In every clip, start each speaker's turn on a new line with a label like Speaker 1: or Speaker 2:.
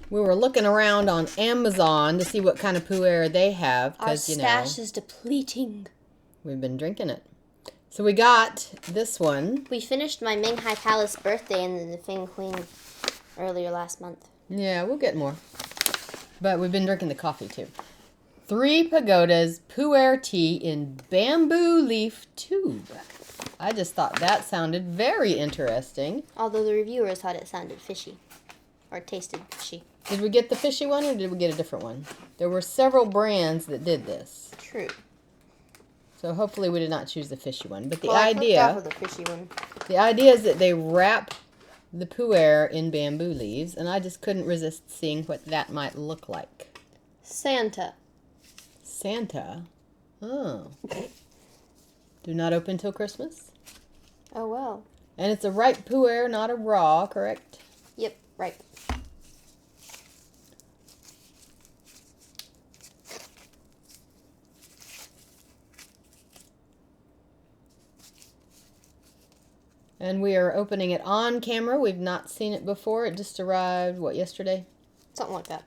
Speaker 1: We were looking around on Amazon to see what kind of pu'er they have.
Speaker 2: Our stash is depleting.
Speaker 1: We've been drinking it. So we got this one.
Speaker 2: We finished my Minghai Palace birthday in the Fing Queen earlier last month.
Speaker 1: Yeah, we'll get more. But we've been drinking the coffee too. 3 Pagodas pu'er tea in bamboo leaf tube. I just thought that sounded very interesting.
Speaker 2: Although the reviewers thought it sounded fishy. Or tasted fishy.
Speaker 1: Did we get the fishy one or did we get a different one? There were several brands that did this.
Speaker 2: True.
Speaker 1: So hopefully we did not choose the fishy one. But the
Speaker 2: I
Speaker 1: idea
Speaker 2: with the fishy one.
Speaker 1: The idea is that they wrap the pu'er in bamboo leaves, and I just couldn't resist seeing what that might look like.
Speaker 2: Santa.
Speaker 1: Santa? Oh. Do not open till Christmas?
Speaker 2: Oh, well.
Speaker 1: And it's a ripe pu'er, not a raw, correct?
Speaker 2: Yep, ripe.
Speaker 1: And we are opening it on camera. We've not seen it before. It just arrived, what, yesterday?
Speaker 2: Something like that.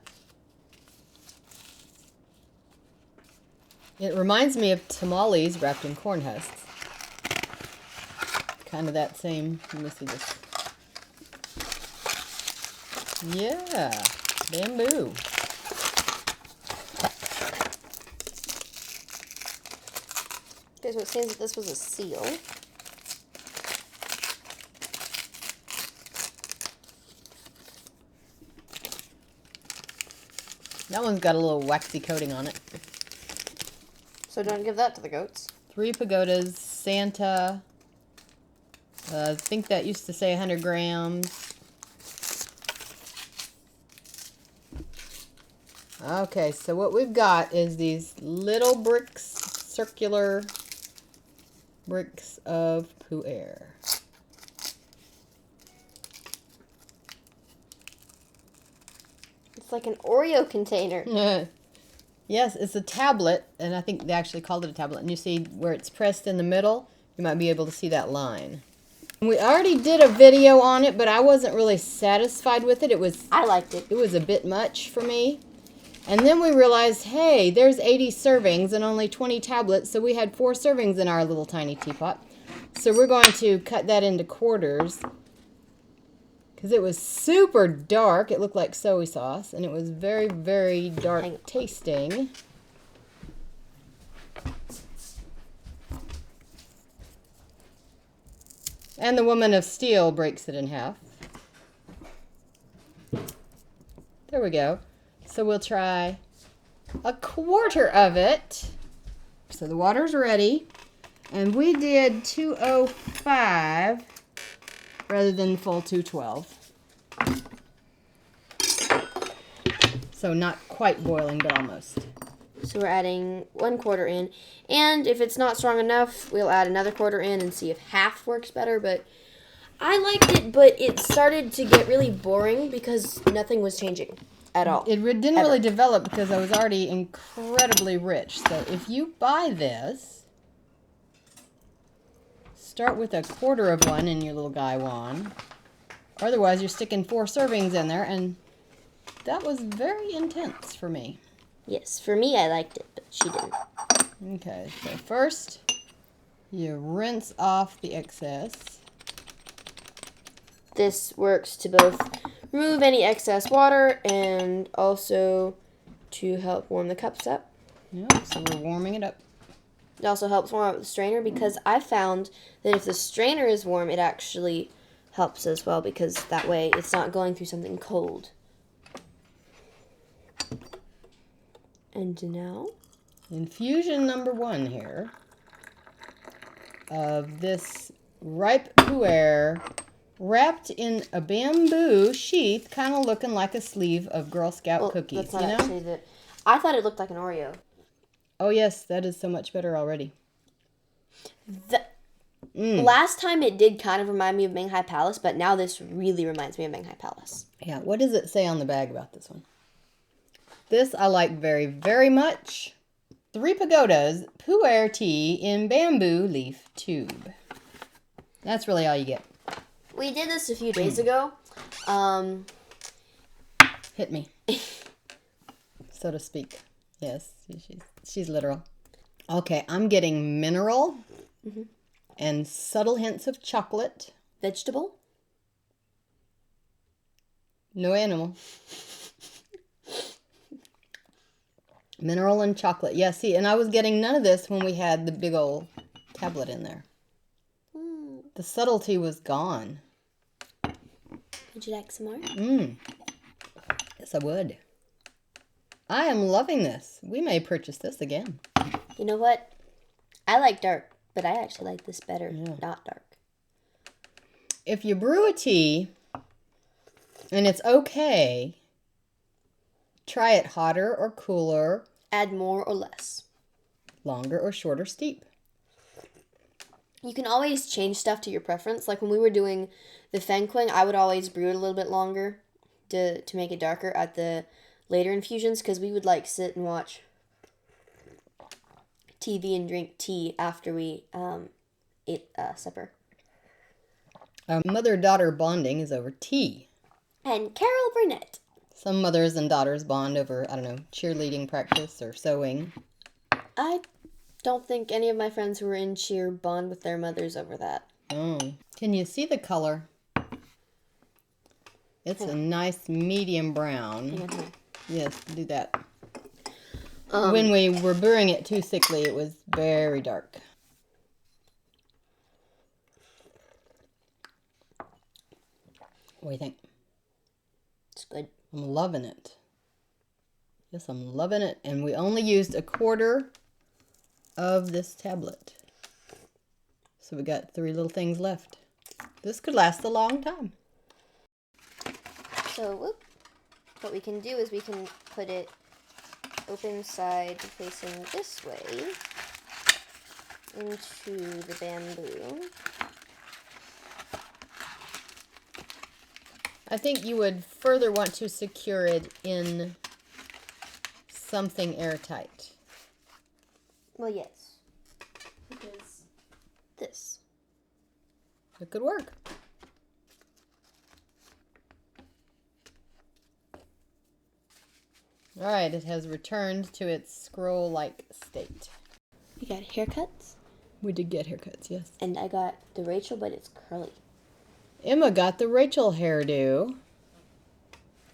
Speaker 1: It reminds me of tamales wrapped in corn husks. Kind of that same, let me see this. Yeah, bamboo.
Speaker 2: Okay, so it seems that this was a seal.
Speaker 1: That one's got a little waxy coating on it.
Speaker 2: So don't give that to the goats.
Speaker 1: 3 Pagodas, Santa. I think that used to say 100 grams. Okay, so what we've got is these little bricks, circular bricks of pu'er.
Speaker 2: It's like an Oreo container.
Speaker 1: Yes, it's a tablet, and I think they actually called it a tablet. And you see where it's pressed in the middle, you might be able to see that line. We already did a video on it, but I wasn't really satisfied with it.
Speaker 2: I liked it.
Speaker 1: It was a bit much for me. And then we realized, hey, there's 80 servings and only 20 tablets, so we had 4 servings in our little tiny teapot. So we're going to cut that into quarters. Because it was super dark. It looked like soy sauce, and it was very, very dark tasting. And the woman of steel breaks it in half. There we go. So we'll try a quarter of it. So the water's ready. And we did 205 rather than full 212. So not quite boiling, but almost.
Speaker 2: So we're adding 1/4 in. And if it's not strong enough, we'll add another quarter in and see if half works better. But I liked it, but it started to get really boring because nothing was changing at all.
Speaker 1: It didn't really develop because I was already incredibly rich. So if you buy this, start with a quarter of one in your little gaiwan. Otherwise, you're sticking 4 servings in there, and that was very intense for me.
Speaker 2: Yes, for me, I liked it, but she didn't.
Speaker 1: Okay, so first, you rinse off the excess.
Speaker 2: This works to both remove any excess water and also to help warm the cups up.
Speaker 1: Yep, so we're warming it up.
Speaker 2: It also helps warm up the strainer because I found that if the strainer is warm, it actually helps as well because that way it's not going through something cold. And now,
Speaker 1: infusion number 1 here of this ripe pu'er wrapped in a bamboo sheath, kind of looking like a sleeve of Girl Scout cookies.
Speaker 2: That's not actually I thought it looked like an Oreo.
Speaker 1: Oh yes, that is so much better already.
Speaker 2: Last time it did kind of remind me of Minghai Palace, but now this really reminds me of Minghai Palace.
Speaker 1: Yeah, what does it say on the bag about this one? This I like very, very much. 3 Pagodas pu'er tea in bamboo leaf tube. That's really all you get.
Speaker 2: We did this a few days ago.
Speaker 1: Hit me. So to speak. Yes, she's literal. Okay, I'm getting mineral and subtle hints of chocolate.
Speaker 2: Vegetable?
Speaker 1: No animal. Mineral and chocolate. Yeah, see, and I was getting none of this when we had the big old tablet in there. The subtlety was gone.
Speaker 2: Would you like some more?
Speaker 1: Yes, I would. I am loving this. We may purchase this again.
Speaker 2: You know what? I like dark, but I actually like this better, not dark.
Speaker 1: If you brew a tea and it's okay, try it hotter or cooler.
Speaker 2: Add more or less.
Speaker 1: Longer or shorter steep.
Speaker 2: You can always change stuff to your preference. Like when we were doing the Feng Kuang, I would always brew it a little bit longer to make it darker at the later infusions because we would like sit and watch TV and drink tea after we ate supper.
Speaker 1: Mother-daughter bonding is over tea.
Speaker 2: And Carol Burnett.
Speaker 1: Some mothers and daughters bond over, I don't know, cheerleading practice or sewing.
Speaker 2: I don't think any of my friends who were in cheer bond with their mothers over that.
Speaker 1: Oh. Can you see the color? It's a nice medium brown. Yes, do that. When we were brewing it too thickly, it was very dark. What do you think?
Speaker 2: It's good.
Speaker 1: I'm loving it. Yes, I'm loving it. And we only used a quarter of this tablet. So we got 3 little things left. This could last a long time.
Speaker 2: So, what we can do is we can put it open side facing this way into the bamboo.
Speaker 1: I think you would further want to secure it in something airtight.
Speaker 2: Well, yes. Because this.
Speaker 1: It could work. All right, it has returned to its scroll-like state.
Speaker 2: We got haircuts.
Speaker 1: We did get haircuts, yes.
Speaker 2: And I got the Rachel, but it's curly.
Speaker 1: Emma got the Rachel hairdo.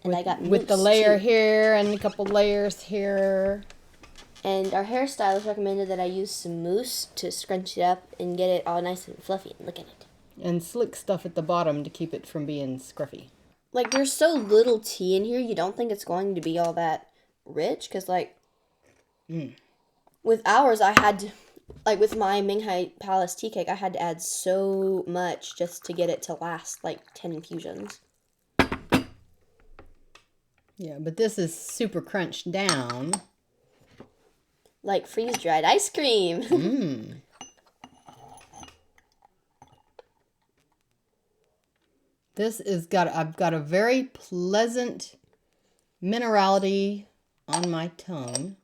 Speaker 2: And I got
Speaker 1: with the
Speaker 2: mousse,
Speaker 1: layer
Speaker 2: too.
Speaker 1: here and a couple layers here.
Speaker 2: And our hairstylist recommended that I use some mousse to scrunch it up and get it all nice and fluffy. Look at it.
Speaker 1: And slick stuff at the bottom to keep it from being scruffy.
Speaker 2: Like, there's so little tea in here, you don't think it's going to be all that rich. Because, like, with ours, I had to, like, with my Minghai Palace tea cake, I had to add so much just to get it to last, like, 10 infusions.
Speaker 1: Yeah, but this is super crunched down.
Speaker 2: Like freeze-dried ice cream.
Speaker 1: This is I've got a very pleasant minerality on my tongue.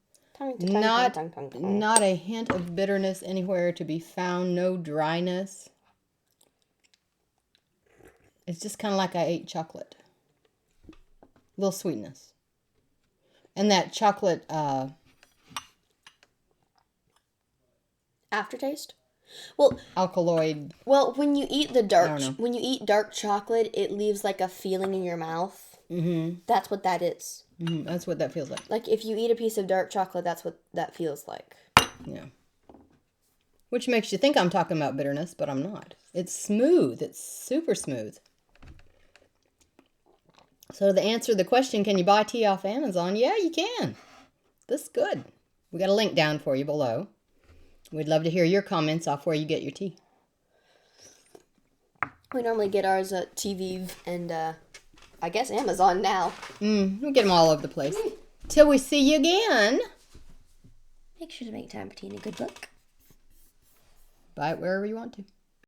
Speaker 1: Not a hint of bitterness anywhere to be found. No dryness. It's just kind of like I ate chocolate. Little sweetness. And that chocolate
Speaker 2: Aftertaste? Well,
Speaker 1: alkaloid.
Speaker 2: Well, when you eat dark chocolate, it leaves like a feeling in your mouth.
Speaker 1: Mm-hmm.
Speaker 2: That's what that is.
Speaker 1: Mm-hmm. That's what that feels like.
Speaker 2: Like if you eat a piece of dark chocolate, that's what that feels like.
Speaker 1: Yeah. Which makes you think I'm talking about bitterness, but I'm not. It's smooth. It's super smooth. So to answer the question, can you buy tea off Amazon? Yeah, you can. This is good. We got a link down for you below. We'd love to hear your comments off where you get your tea.
Speaker 2: We normally get ours at TV and I guess Amazon now.
Speaker 1: We get them all over the place. Till we see you again.
Speaker 2: Make sure to make time for tea and a good book.
Speaker 1: Buy it wherever you want to.